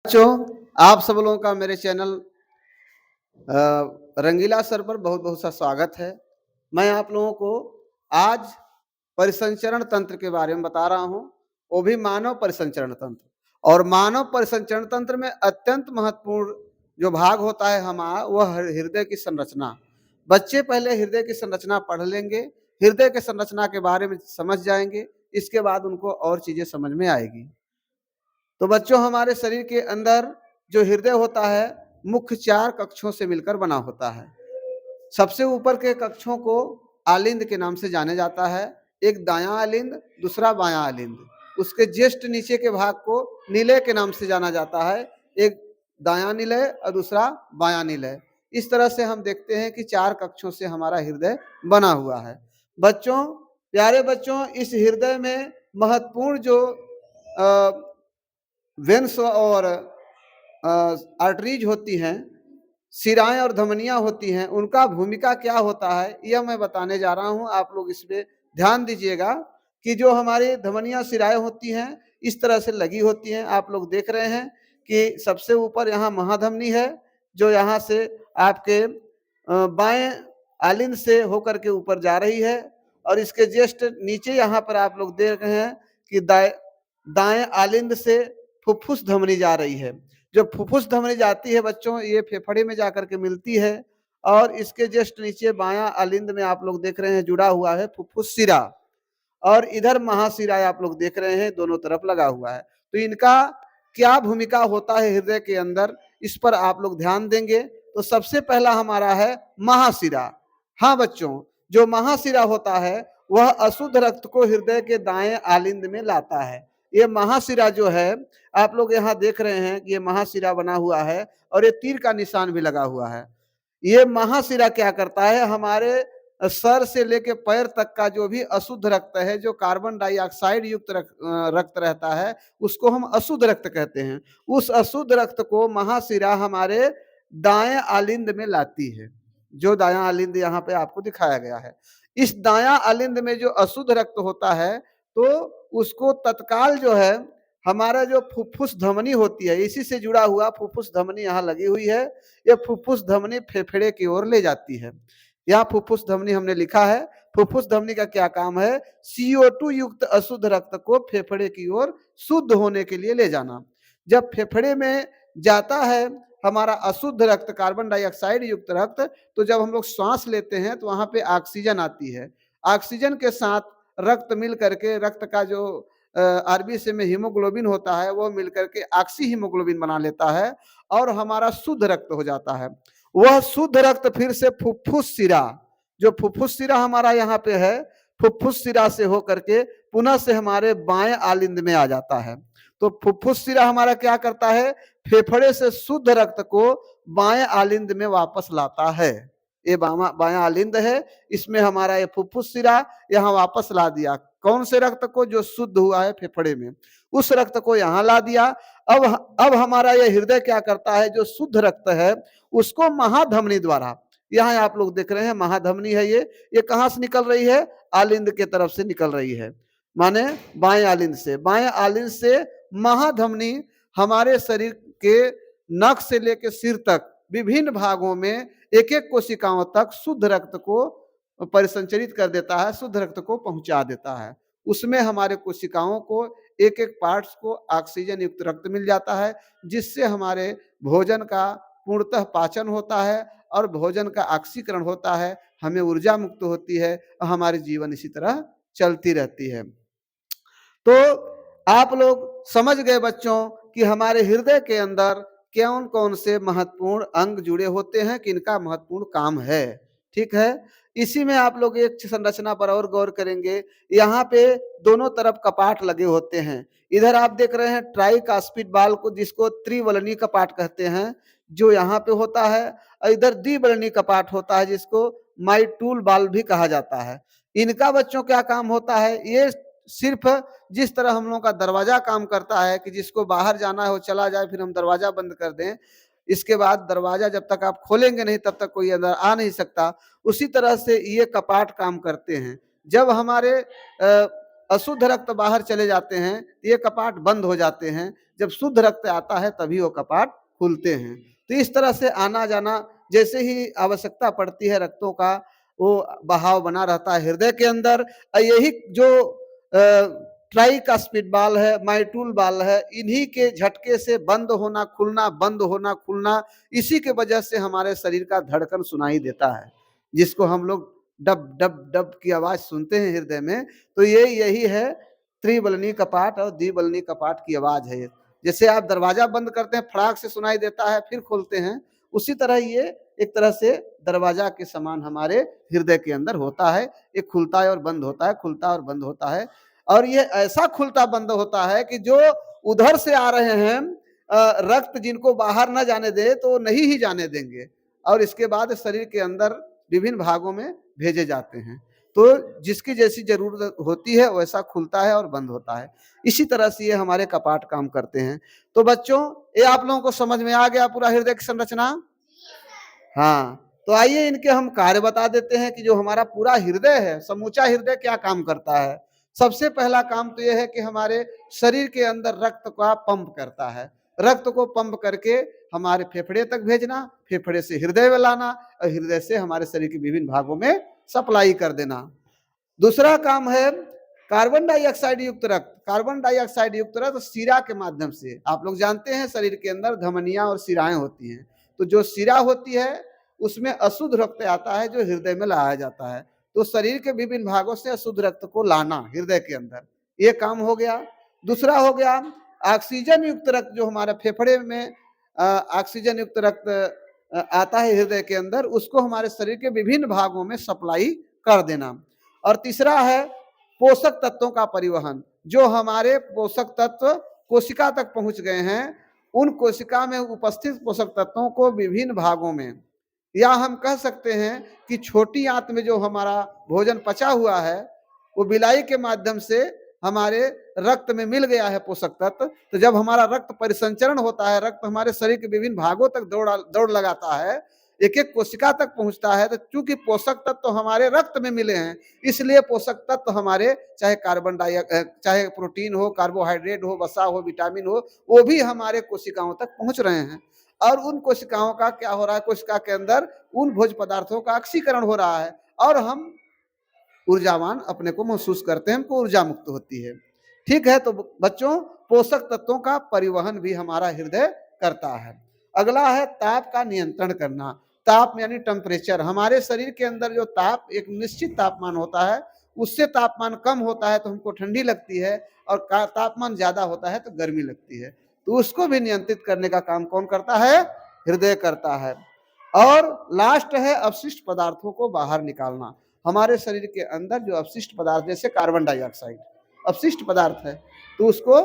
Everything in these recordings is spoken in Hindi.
बच्चों, आप सब लोगों का मेरे चैनल रंगीला सर पर बहुत बहुत सा स्वागत है। मैं आप लोगों को आज परिसंचरण तंत्र के बारे में बता रहा हूं, वो भी मानव परिसंचरण तंत्र। और मानव परिसंचरण तंत्र में अत्यंत महत्वपूर्ण जो भाग होता है हमारा, वह हृदय की संरचना। बच्चे पहले हृदय की संरचना पढ़ लेंगे, हृदय की संरचना के बारे में समझ जाएंगे, इसके बाद उनको और चीजें समझ में आएगी। तो बच्चों, हमारे शरीर के अंदर जो हृदय होता है मुख्य 4 कक्षों से मिलकर बना होता है। सबसे ऊपर के कक्षों को आलिंद के नाम से जाने जाता है। एक दायां आलिंद, दूसरा बायां आलिंद। उसके जस्ट नीचे के भाग को निलय के नाम से जाना जाता है। एक दायां निलय और दूसरा बायां निलय। इस तरह से हम देखते हैं कि 4 कक्षों से हमारा हृदय बना हुआ है। बच्चों, प्यारे बच्चों, इस हृदय में महत्वपूर्ण जो वेन्स और आर्टरीज होती हैं, शिराएं और धमनियां होती हैं, उनका भूमिका क्या होता है यह मैं बताने जा रहा हूं। आप लोग इस पे ध्यान दीजिएगा कि जो हमारी धमनियां शिराएं होती हैं इस तरह से लगी होती हैं। आप लोग देख रहे हैं कि सबसे ऊपर यहाँ महाधमनी है, जो यहाँ से आपके बाएं आलिंद से होकर के ऊपर जा रही है। और इसके जस्ट नीचे यहाँ पर आप लोग देख रहे हैं कि दाएं आलिंद से फुफ्फुस धमनी जा रही है। जो फुफ्फुस धमनी जाती है बच्चों, ये फेफड़े में जाकर के मिलती है। और इसके जस्ट नीचे बायां आलिंद में आप लोग देख रहे हैं जुड़ा हुआ है फुफ्फुस शिरा। और इधर महाशिरा आप लोग देख रहे हैं दोनों तरफ लगा हुआ है। तो इनका क्या भूमिका होता है हृदय के अंदर, इस पर आप लोग ध्यान देंगे। तो सबसे पहला हमारा है महाशिरा। हाँ बच्चों, जो महाशिरा होता है वह अशुद्ध रक्त को हृदय के दाएं आलिंद में लाता है। ये महाशिरा जो है, आप लोग यहाँ देख रहे हैं कि ये महाशिरा बना हुआ है और ये तीर का निशान भी लगा हुआ है। ये महाशिरा क्या करता है, हमारे सर से लेके पैर तक का जो भी अशुद्ध रक्त है, जो कार्बन डाइऑक्साइड युक्त रक्त रहता है, उसको हम अशुद्ध रक्त कहते हैं। उस अशुद्ध रक्त को महाशिरा हमारे दाएं आलिंद में लाती है, जो दायां आलिंद यहाँ पे आपको दिखाया गया है। इस दायां आलिंद में जो अशुद्ध रक्त होता है, तो उसको तत्काल जो है हमारा जो फुफ्फुस धमनी होती है, इसी से जुड़ा हुआ फुफ्फुस धमनी यहाँ लगी हुई है। ये फुफ्फुस धमनी फेफड़े की ओर ले जाती है। यहाँ फुफ्फुस धमनी हमने लिखा है। फुफ्फुस धमनी का क्या काम है, CO2 युक्त अशुद्ध रक्त को फेफड़े की ओर शुद्ध होने के लिए ले जाना। जब फेफड़े में जाता है हमारा अशुद्ध रक्त, कार्बन डाइऑक्साइड युक्त रक्त, तो जब हम लोग श्वास लेते हैं तो वहां पे ऑक्सीजन आती है। ऑक्सीजन के साथ रक्त मिल करके, रक्त का जो आरबीसी में हीमोग्लोबिन होता है वो मिलकर के ऑक्सी हीमोग्लोबिन बना लेता है और हमारा शुद्ध रक्त हो जाता है। वह शुद्ध रक्त फिर से फुफ्फुस शिरा, जो फुफ्फुस शिरा हमारा यहाँ पे है, फुफ्फुस शिरा से होकर के पुनः से हमारे बाएं आलिंद में आ जाता है। तो फुफ्फुस शिरा हमारा क्या करता है, फेफड़े से शुद्ध रक्त को बाएं आलिंद में वापस लाता है। ये बायां आलिंद है, इसमें हमारा ये फुफ्फुस शिरा यहाँ वापस ला दिया। कौन से रक्त को, जो शुद्ध हुआ है फेफड़े में, उस रक्त को यहाँ ला दिया। अब हमारा ये हृदय क्या करता है, जो शुद्ध रक्त है उसको महाधमनी द्वारा, यहाँ आप लोग देख रहे हैं महाधमनी है, ये कहाँ से निकल रही है, आलिंद के तरफ से निकल रही है, माने बाएं आलिंद से। बाएं आलिंद से महाधमनी हमारे शरीर के नख से लेकर सिर तक विभिन्न भागों में एक एक कोशिकाओं तक शुद्ध रक्त को परिसंचरित कर देता है, शुद्ध रक्त को पहुंचा देता है। उसमें हमारे कोशिकाओं को एक एक पार्ट्स को ऑक्सीजन युक्त रक्त मिल जाता है, जिससे हमारे भोजन का पूर्णतः पाचन होता है और भोजन का ऑक्सीकरण होता है, हमें ऊर्जा मुक्त होती है और हमारी जीवन इसी तरह चलती रहती है। तो आप लोग समझ गए बच्चों कि हमारे हृदय के अंदर कौन कौन से महत्वपूर्ण अंग जुड़े होते हैं, किनका महत्वपूर्ण काम है। ठीक है, इसी में आप लोग एक संरचना पर और गौर करेंगे। यहाँ पे दोनों तरफ कपाट लगे होते हैं। इधर आप देख रहे हैं ट्राइकास्पिड बाल को, जिसको त्रिवलनी कपाट कहते हैं, जो यहाँ पे होता है। और इधर द्विवलनी कपाट होता है, जिसको माइटूल बाल भी कहा जाता है। इनका बच्चों क्या काम होता है, ये सिर्फ जिस तरह हम लोगों का दरवाजा काम करता है कि जिसको बाहर जाना हो चला जाए, फिर हम दरवाजा बंद कर दें, इसके बाद दरवाजा जब तक आप खोलेंगे नहीं तब तक कोई अंदर आ नहीं सकता, उसी तरह से ये कपाट काम करते हैं। जब हमारे अशुद्ध रक्त बाहर चले जाते हैं, ये कपाट बंद हो जाते हैं। जब शुद्ध रक्त आता है तभी वो कपाट खुलते हैं। तो इस तरह से आना जाना, जैसे ही आवश्यकता पड़ती है रक्तों का, वो बहाव बना रहता है हृदय के अंदर। यही जो ट्राई का स्पीड बाल है, माइटूल बाल है, इन्हीं के झटके से बंद होना खुलना, बंद होना खुलना, इसी के वजह से हमारे शरीर का धड़कन सुनाई देता है, जिसको हम लोग डब डब डब की आवाज सुनते हैं हृदय में। तो ये यही है त्रिबलनी कपाट और द्विबलनी कपाट की आवाज है। जैसे आप दरवाजा बंद करते हैं, फड़ाक से सुनाई देता है, फिर खोलते हैं, उसी तरह ये एक तरह से दरवाजा के समान हमारे हृदय के अंदर होता है। ये खुलता है और बंद होता है, खुलता और बंद होता है। और ये ऐसा खुलता बंद होता है कि जो उधर से आ रहे हैं रक्त, जिनको बाहर न जाने दे तो नहीं ही जाने देंगे, और इसके बाद शरीर के अंदर विभिन्न भागों में भेजे जाते हैं। तो जिसकी जैसी जरूरत होती है वैसा खुलता है और बंद होता है। इसी तरह से ये हमारे कपाट काम करते हैं। तो बच्चों, ये आप लोगों को समझ में आ गया पूरा हृदय की संरचना? हाँ, तो आइए इनके हम कार्य बता देते हैं कि जो हमारा पूरा हृदय है, समूचा हृदय क्या काम करता है। सबसे पहला काम तो यह है कि हमारे शरीर के अंदर रक्त का पंप करता है। रक्त को पंप करके हमारे फेफड़े तक भेजना, फेफड़े से हृदय में लाना, और हृदय से हमारे शरीर के विभिन्न भागों में सप्लाई कर देना। दूसरा काम है कार्बन डाइऑक्साइड युक्त रक्त। कार्बन डाइऑक्साइड युक्त रक्त शिरा के माध्यम से, आप लोग जानते हैं शरीर के अंदर धमनियां और शिराएं होती हैं। तो जो शिरा होती है उसमें अशुद्ध रक्त आता है जो हृदय में लाया जाता है। तो शरीर के विभिन्न भागों से अशुद्ध रक्त को लाना हृदय के अंदर, ये काम हो गया। दूसरा हो गया ऑक्सीजन युक्त रक्त, जो हमारे फेफड़े में ऑक्सीजन युक्त रक्त आता है हृदय के अंदर, उसको हमारे शरीर के विभिन्न भागों में सप्लाई कर देना। और तीसरा है पोषक तत्वों का परिवहन। जो हमारे पोषक तत्व कोशिका तक पहुंच गए हैं, उन कोशिका में उपस्थित पोषक तत्वों को विभिन्न भागों में, या हम कह सकते हैं कि छोटी आंत में जो हमारा भोजन पचा हुआ है, वो बिलाई के माध्यम से हमारे रक्त में मिल गया है पोषक तत्व। तो जब हमारा रक्त परिसंचरण होता है, रक्त हमारे शरीर के विभिन्न भागों तक दौड़ लगाता है, एक एक कोशिका तक पहुंचता है, तो चूंकि पोषक तत्व हमारे रक्त में मिले हैं, इसलिए पोषक तत्व हमारे, चाहे चाहे प्रोटीन हो, कार्बोहाइड्रेट हो, वसा हो, विटामिन हो, वो भी हमारे कोशिकाओं तक पहुंच रहे हैं। और उन कोशिकाओं का क्या हो रहा है, कोशिका के अंदर उन भोज्य पदार्थों का ऑक्सीकरण हो रहा है, और हम ऊर्जावान अपने को महसूस करते हैं, हमको ऊर्जा मुक्त होती है। ठीक है, तो बच्चों, पोषक तत्वों का परिवहन भी हमारा हृदय करता है। अगला है ताप का नियंत्रण करना। ताप यानी टेम्परेचर। हमारे शरीर के अंदर जो ताप, एक निश्चित तापमान होता है, उससे तापमान कम होता है तो हमको ठंडी लगती है, और तापमान ज्यादा होता है तो गर्मी लगती है। तो उसको भी नियंत्रित करने का काम कौन करता है? हृदय करता है। और लास्ट है अपशिष्ट पदार्थों को बाहर निकालना। हमारे शरीर के अंदर जो अपशिष्ट पदार्थ, जैसे कार्बन डाइऑक्साइड अपशिष्ट पदार्थ है, तो उसको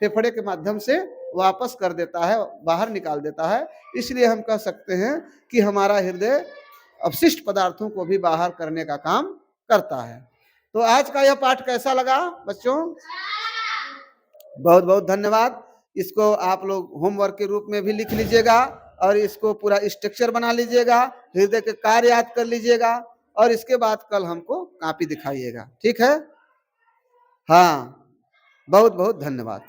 फेफड़े के माध्यम से वापस कर देता है, बाहर निकाल देता है। इसलिए हम कह सकते हैं कि हमारा हृदय अपशिष्ट पदार्थों को भी बाहर करने का काम करता है। तो आज का यह पाठ कैसा लगा बच्चों? बहुत बहुत धन्यवाद। इसको आप लोग होमवर्क के रूप में भी लिख लीजिएगा, और इसको पूरा स्ट्रक्चर बना लीजिएगा, हृदय के कार्य याद कर लीजिएगा, और इसके बाद कल हमको कॉपी दिखाइएगा। ठीक है? हाँ, बहुत बहुत धन्यवाद।